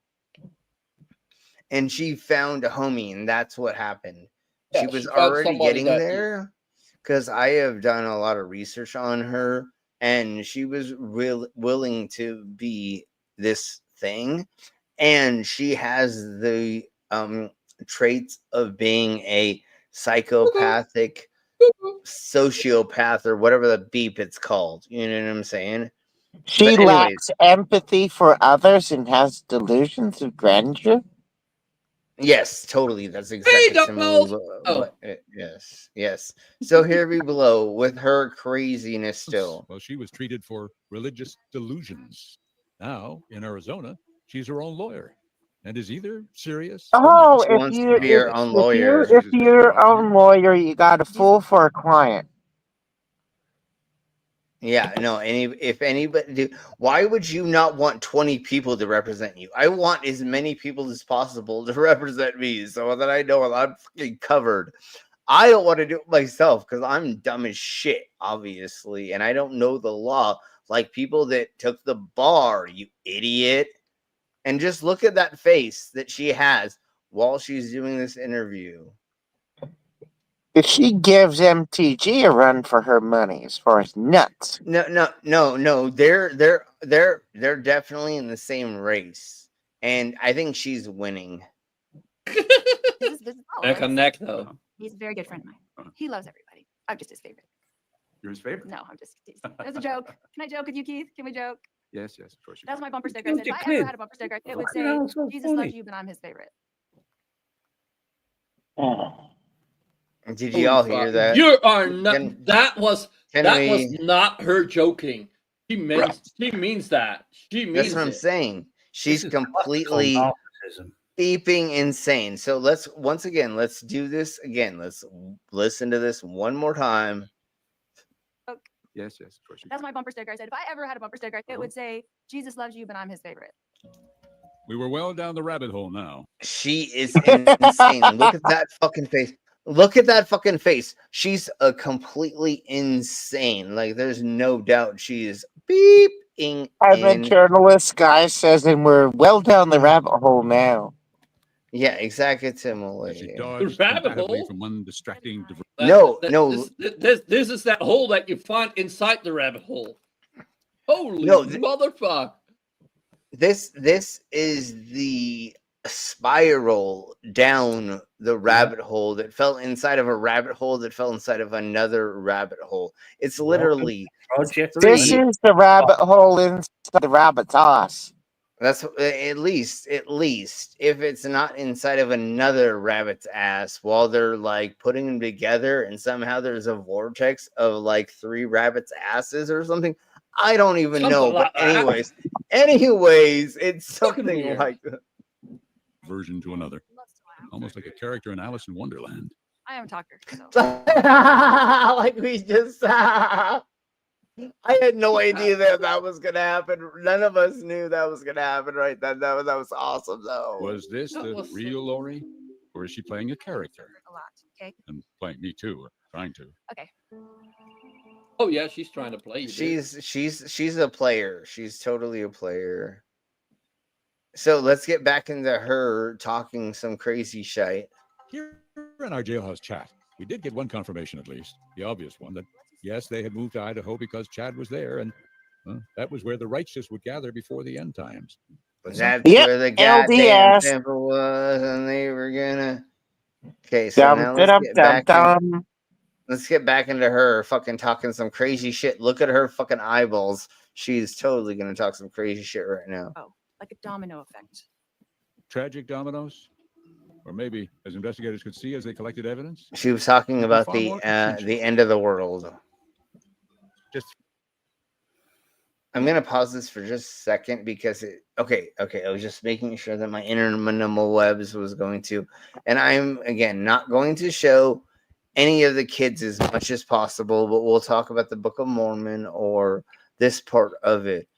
And she found a homie, and that's what happened. Yeah, she was she found already somebody getting that- there, because I have done a lot of research on her, and she was willing to be this thing. And she has the traits of being a psychopathic sociopath, or whatever the beep it's called. You know what I'm saying? She But anyways, lacks empathy for others and has delusions of grandeur. yes, totally. That's exactly Donald! yes. So here we below with her craziness still. well, she was treated for religious delusions. Now, in Arizona, she's her own lawyer and is either serious or Oh, not. She wants to be her own lawyer. if you're your own lawyer, you got a fool for a client. Yeah, no. If anybody, why would you not want 20 people to represent you? I want as many people as possible to represent me, so that I know I'm fucking covered. I don't want to do it myself because I'm dumb as shit, obviously, and I don't know the law like people that took the bar. You idiot! And just look at that face that she has while she's doing this interview. If she gives MTG a run for her money, as far as nuts. No. They're definitely in the same race, and I think she's winning. This is Neck and neck, though. He's a very good friend of mine. He loves everybody. I'm just his favorite. You're his favorite? No, I'm just teasing. It was a joke. Can I joke with you, Keith? Can we joke? Yes, of course. That was my bumper sticker. I said, if I ever had a bumper sticker, it would say, Fucking hell, so Jesus funny. loves you, but I'm his favorite. Did you all hear that? You are not. Can- that was can was we- not her joking. She means that. She means That's what I'm it. saying. She's This is completely. narcissism. beeping insane. So let's do this again. Let's listen to this one more time. Yes, of course. That's my bumper sticker. I said, if I ever had a bumper sticker, it would say, Jesus loves you, but I'm his favorite. We were well down the rabbit hole now. She is insane. Look at that fucking face. Look at that fucking face. She's a completely insane. Like, there's no doubt she is beeping. I'm a journalist, guy says, and we're well down the rabbit hole now. Yeah, exactly. She dodged combatively from one distracting. This is that hole that you find inside the rabbit hole. Holy motherfucker! This is the spiral down the rabbit hole that fell inside of a rabbit hole that fell inside of another rabbit hole. It's literally This is the rabbit hole inside the rabbit's ass. That's at least if it's not inside of another rabbit's ass while they're like putting them together and somehow there's a vortex of like 3 rabbits' asses or something. I don't even know. But anyways, it's something like that. Version to another. Almost like a character in Alice in Wonderland. I am a talker. So. Like we just I had no idea that was gonna happen. None of us knew that was gonna happen right then. That was awesome though. Was this the real Lori? Or is she playing a character? A lot. Okay. And playing me too, or trying to. Okay. Oh yeah, she's trying to play you. She's a player. She's totally a player. So let's get back into her talking some crazy shit. Here in our jailhouse chat, we did get one confirmation at least, the obvious one, that yes, they had moved to Idaho because Chad was there, and that was where the righteous would gather before the end times. But that's where the goddamn LDS. temple was, and they were gonna. Okay, so now let's get back into her fucking talking some crazy shit. Look at her fucking eyeballs. She's totally gonna talk some crazy shit right now. Oh, like a domino effect. Tragic dominoes? Or maybe, as investigators could see as they collected evidence? She was talking about the end of the world. I'm gonna pause this for just a second because okay. I was just making sure that my interminable webs was going to, and I'm again not going to show any of the kids as much as possible, but we'll talk about the Book of Mormon or this part of it.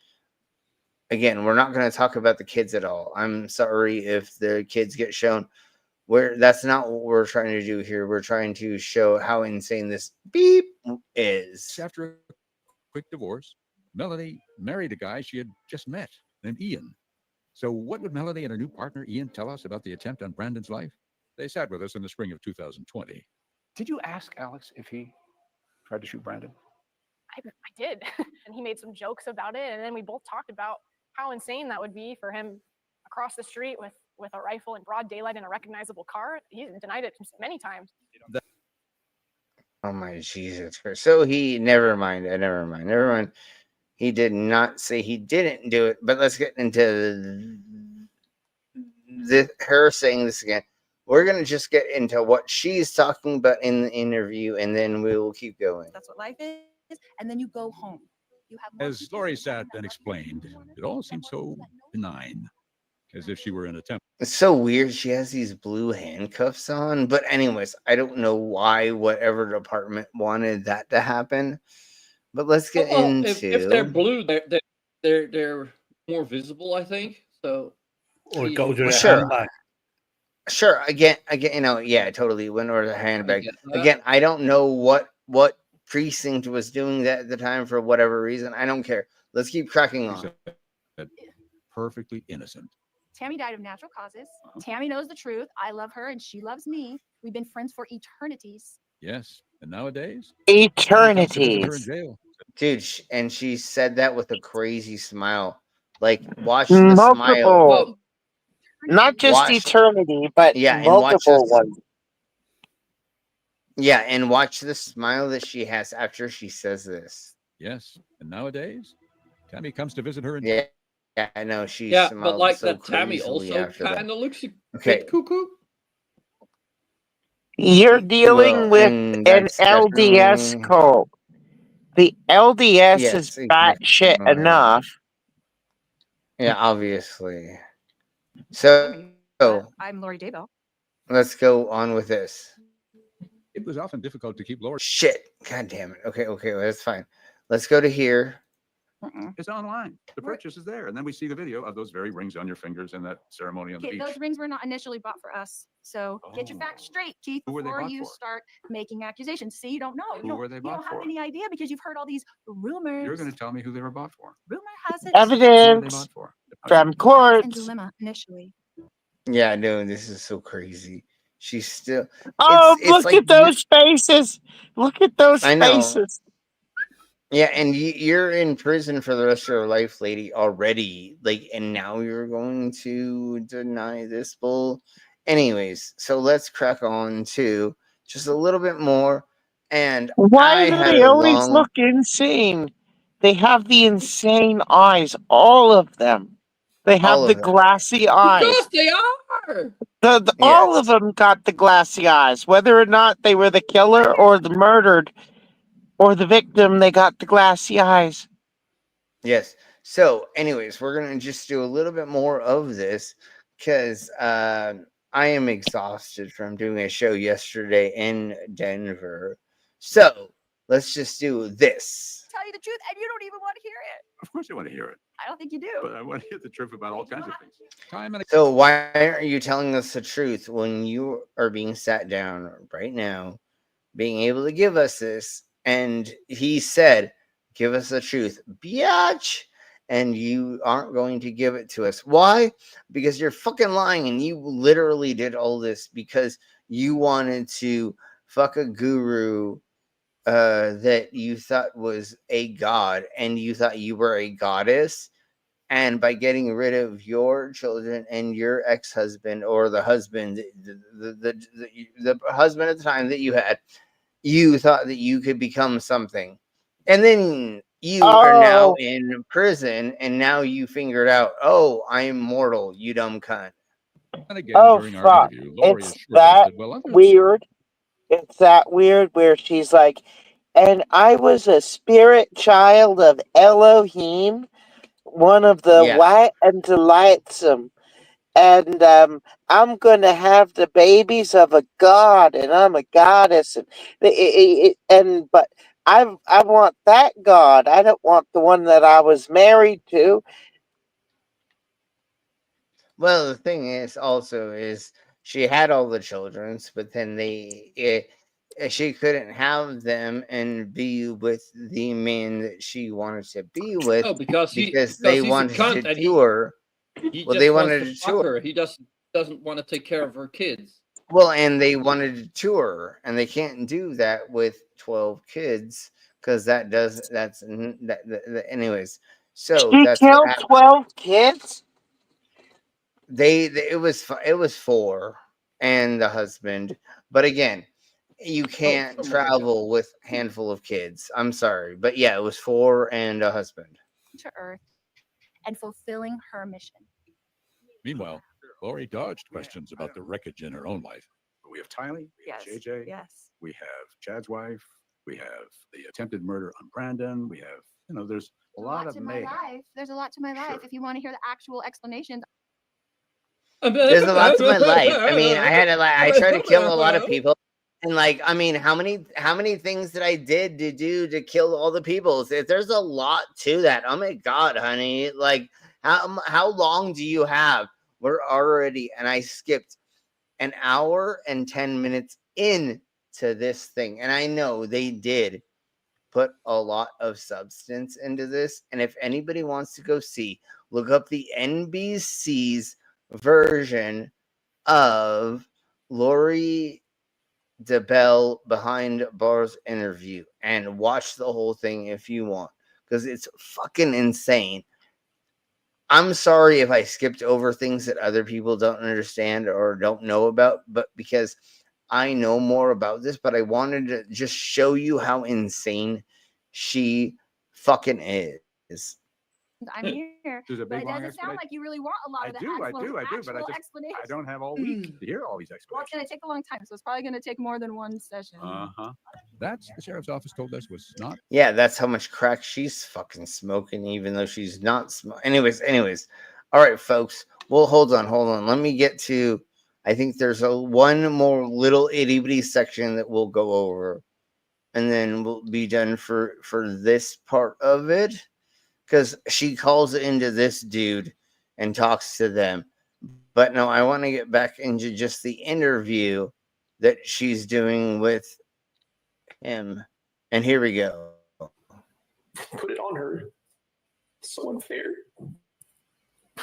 Again, we're not going to talk about the kids at all. I'm sorry if the kids get shown. That's not what we're trying to do here. We're trying to show how insane this beep is. After a quick divorce, Melanie married a guy she had just met named Ian. So what would Melanie and her new partner Ian tell us about the attempt on Brandon's life? They sat with us in the spring of 2020. Did you ask Alex if he tried to shoot Brandon? I did. And he made some jokes about it. And then we both talked about how insane that would be for him across the street with a rifle in broad daylight in a recognizable car. He denied it many times. Oh my Jesus Christ. So never mind. He did not say he didn't do it, but let's get into her saying this again. We're going to just get into what she's talking about in the interview, and then we will keep going. That's what life is. And then you go home. You have As Lori sat and explained, it all seemed so benign, as if she were in a temple. It's so weird. She has these blue handcuffs on. But anyways, I don't know why whatever department wanted that to happen. But let's get into... If they're blue, they're more visible, I think. So... Or it goes to a Sure. handbag. Sure. Again, yeah, totally. Went over the handbag. Again, I don't know what precinct was doing that at the time for whatever reason. I don't care. Let's keep cracking on. Perfectly innocent. Tammy died of natural causes. Tammy knows the truth. I love her and she loves me. We've been friends for eternities. Yes. And nowadays? Eternities. Dude, and she said that with a crazy smile. Like, watch the smile. Not just eternity, but multiple ones. Yeah, and watch the smile that she has after she says this. Yes. And nowadays, Tammy comes to visit her. Yeah, I know. She but like so that, Tammy also kind of looks a bit cuckoo. You're dealing with an LDS cult. The LDS is batshit enough. Yeah, obviously. So So I'm Lori Daybell. let's go on with this. It was often difficult to keep Lori. Shit. God damn it. Okay, well, that's fine. Let's go to here. It's online. The purchase is there. And then we see the video of those very rings on your fingers and that ceremony on the Okay, beach. those rings were not initially bought for us. So get your facts straight, Keith, Who were they before bought you for? start making accusations. See, you don't know. Who were they You bought don't have for? any idea because you've heard all these rumors. You're going to tell me who they were bought for. Rumor has it. Who were they Evidence bought for? from And courts. Dilemma initially. Yeah, no, this is so crazy. She's still. Oh, it's look like at those faces. Look at those I know. faces. Yeah, and you're in prison for the rest of your life, lady, already. Like, and now you're going to deny this bull. Anyways, so let's crack on to just a little bit more. And Why I do had they a always long. look insane? They have the insane eyes, all of them. They have All the of them. glassy eyes. Because they are. All of them got the glassy eyes, whether or not they were the killer or the murdered or the victim. They got the glassy eyes. Yes. So, anyways, we're gonna just do a little bit more of this because I am exhausted from doing a show yesterday in Denver. So let's just do this. Tell you the truth, and you don't even want to hear it. Of course, I want to hear it. I don't think you do. But I want to hear the truth about all kinds of things. Time and So why aren't you telling us the truth when you are being sat down right now, being able to give us this? And he said, "Give us the truth, biatch." And you aren't going to give it to us. Why? Because you're fucking lying, and you literally did all this because you wanted to fuck a guru that you thought was a god, and you thought you were a goddess. And by getting rid of your children and your ex-husband or the husband, the husband at the time that you had, you thought that you could become something. And then you are now in prison, and now you figured out, oh, I'm mortal, you dumb cunt. And again, Oh, during our fuck. interview, Lori It's assured us that that while others weird. It's that weird where she's like, and I was a spirit child of Elohim, one of the white and delightsome. And I'm going to have the babies of a god, and I'm a goddess. And but I want that god. I don't want the one that I was married to. Well, the thing is also is she had all the children's, but then she couldn't have them and be with the man that she wanted to be with Oh, because they he's wanted a cunt to and tour. he Well, just they wants wanted to to fuck tour. her. He doesn't want to take care of her kids. Well, and they wanted to tour, and they can't do that with 12 kids because anyways. So She that's killed what happened. 12 kids. It was 4 and the husband, but again, you can't travel with a handful of kids. I'm sorry, but yeah, it was 4 and a husband. To Earth and fulfilling her mission. Meanwhile, Lori dodged questions about the wreckage in her own life. We have Tylee, we have Yes. JJ, Yes. we have Chad's wife, we have the attempted murder on Brandon, we have, there's a lot of to my mayhem. life. There's a lot to my life. If you want to hear the actual explanations. There's a lot to my life. I mean, I try to kill a lot of people. And how many things that I did to do to kill all the people? There's a lot to that. Oh my God, honey. Like, how long do you have? We're already, and I skipped an hour and 10 minutes into this thing. And I know they did put a lot of substance into this. And if anybody wants to go look up the NBC's version of Lori Daybell behind bars interview and watch the whole thing if you want, because it's fucking insane. I'm sorry if I skipped over things that other people don't understand or don't know about, but because I know more about this, but I wanted to just show you how insane she fucking is. I'm here. There's a But big it long doesn't sound like you really want a lot of the I do, but explanation. I don't have all week to hear all these Well, explanations. it's going to take a long time, so it's probably going to take more than one session. That's the sheriff's office told us was not. Yeah, that's how much crack she's fucking smoking, even though she's not smoking. Anyways. All right, folks. Well, hold on. Let me get to. I think there's one more little itty bitty section that we'll go over, and then we'll be done for this part of it. Because she calls into this dude and talks to them. But no, I want to get back into just the interview that she's doing with him. And here we go. Put it on her. So unfair.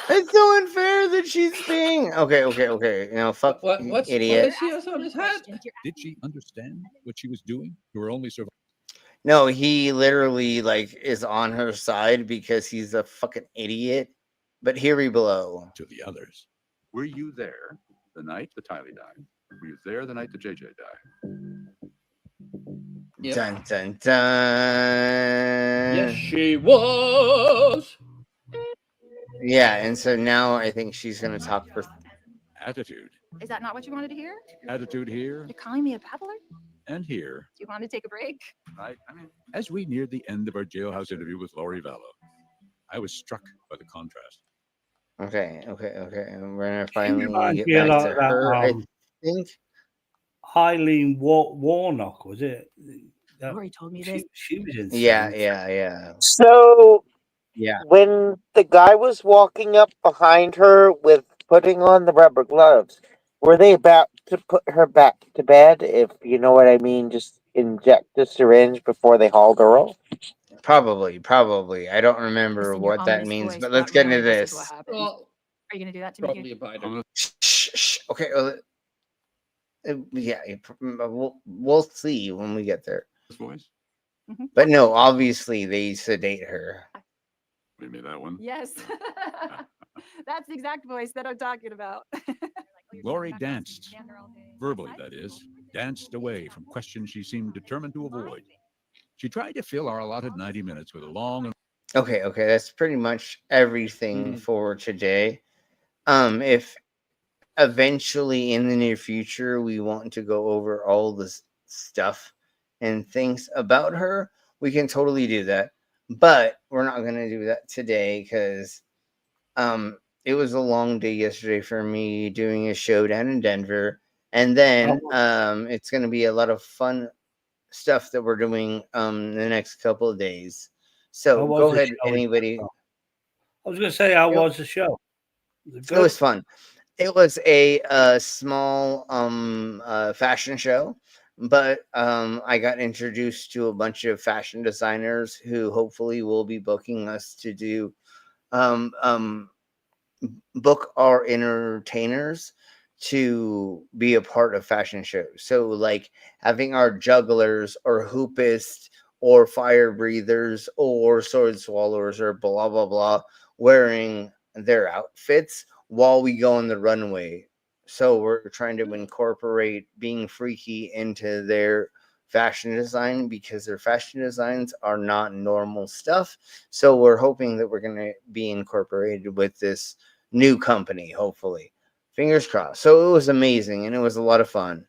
It's so unfair that she's being okay. You know, fuck idiot. What she has on his head? Did she understand what she was doing to her only survivor? No, he literally like is on her side because he's a fucking idiot. But here we blow to the others. Were you there the night that Tylee died? Were you there the night that JJ died? Yep. Dun dun dun. Yes, she was. Yeah, and so now I think she's gonna talk for attitude. Is that not what you wanted to hear? Attitude here You're calling me a babbler? and here. Do you want to take a break? I mean, as we neared the end of our jailhouse interview with Lori Vallow, I was struck by the contrast. Okay. And we're gonna finally Reminds get me a back lot to of that, her. I think Eileen Warnock, was it? That, Lori told me this. she was in. Yeah. So Yeah. when the guy was walking up behind her with putting on the rubber gloves, were they about to put her back to bed, if you know what I mean? Just inject the syringe before they hauled her off? Probably. I don't remember Listen, your what that ominous means, voice but brought let's get into realities what this. happened. Well, Are you going to do that to me? probably a biter. Shh. Okay. Yeah. We'll see when we get there. This voice? But no, obviously they sedate her. Give me that one. Yes. That's the exact voice that I'm talking about. Lori danced, verbally that is, danced away from questions she seemed determined to avoid. She tried to fill our allotted 90 minutes with a long and Okay, that's pretty much everything for today. If eventually in the near future we want to go over all this stuff and things about her, we can totally do that. But we're not going to do that today because it was a long day yesterday for me doing a show down in Denver. And then it's going to be a lot of fun stuff that we're doing the next couple of days. So go ahead, anybody. I was going to say, how was the show? It was fun. It was a small fashion show, but I got introduced to a bunch of fashion designers who hopefully will be booking us to do book our entertainers to be a part of fashion shows. So like having our jugglers or hoopists or fire breathers or sword swallowers or blah blah blah wearing their outfits while we go on the runway. So we're trying to incorporate being freaky into their fashion design because their fashion designs are not normal stuff. So we're hoping that we're going to be incorporated with this new company, hopefully. Fingers crossed. So it was amazing and it was a lot of fun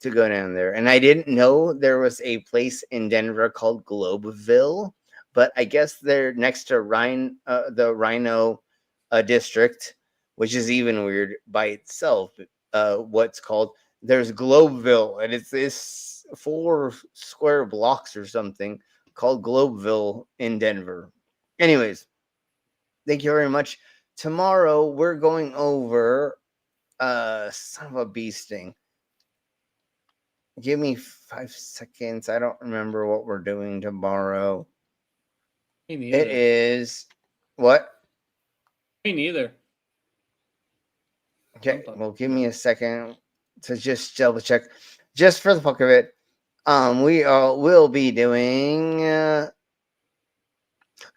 to go down there. And I didn't know there was a place in Denver called Globeville, but I guess they're next to the Rhino district, which is even weird by itself. What's called there's Globeville, and it's this 4 square blocks or something called Globeville in Denver. Anyways, thank you very much. Tomorrow we're going over son of a bee sting. Give me 5 seconds. I don't remember what we're doing tomorrow. Me neither. It is what? Me neither. Okay, well, give me a second to just double check, just for the fuck of it. We will be doing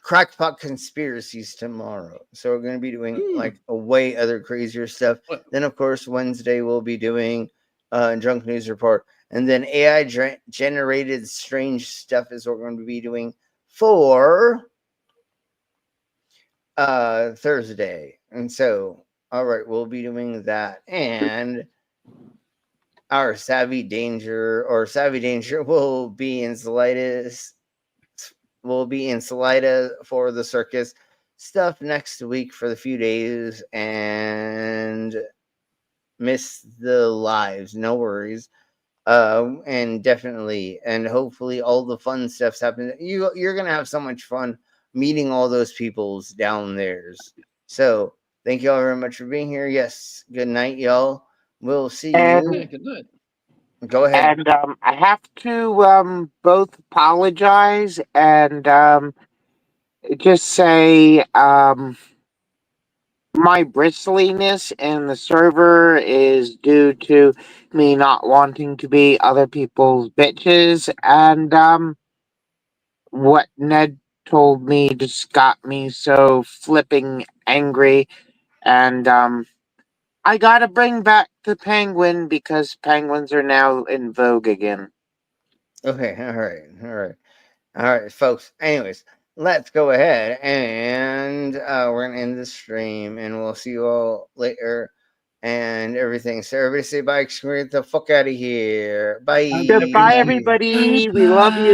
crackpot conspiracies tomorrow, so we're going to be doing like a way other crazier stuff. Then, of course, Wednesday we'll be doing drunk news report, and then AI generated strange stuff is what we're going to be doing for Thursday, and so. All right, we'll be doing that, and our Savvy Danger will be in Salida for the circus. stuff next week for the few days and miss the lives. No worries. And definitely, and hopefully all the fun stuff's happening. You're gonna have so much fun meeting all those peoples down there's. So thank y'all very much for being here. Yes, good night, y'all. We'll see And- you. Good night. Go ahead. And I have to both apologize and just say my bristliness in the server is due to me not wanting to be other people's bitches, and what Ned told me just got me so flipping angry, and I gotta bring back the penguin because penguins are now in vogue again. Okay, all right, folks. Anyways, let's go ahead and we're gonna end the stream, and we'll see you all later and everything. So everybody say bye. Get the fuck out of here. Bye. Goodbye, everybody. We love you.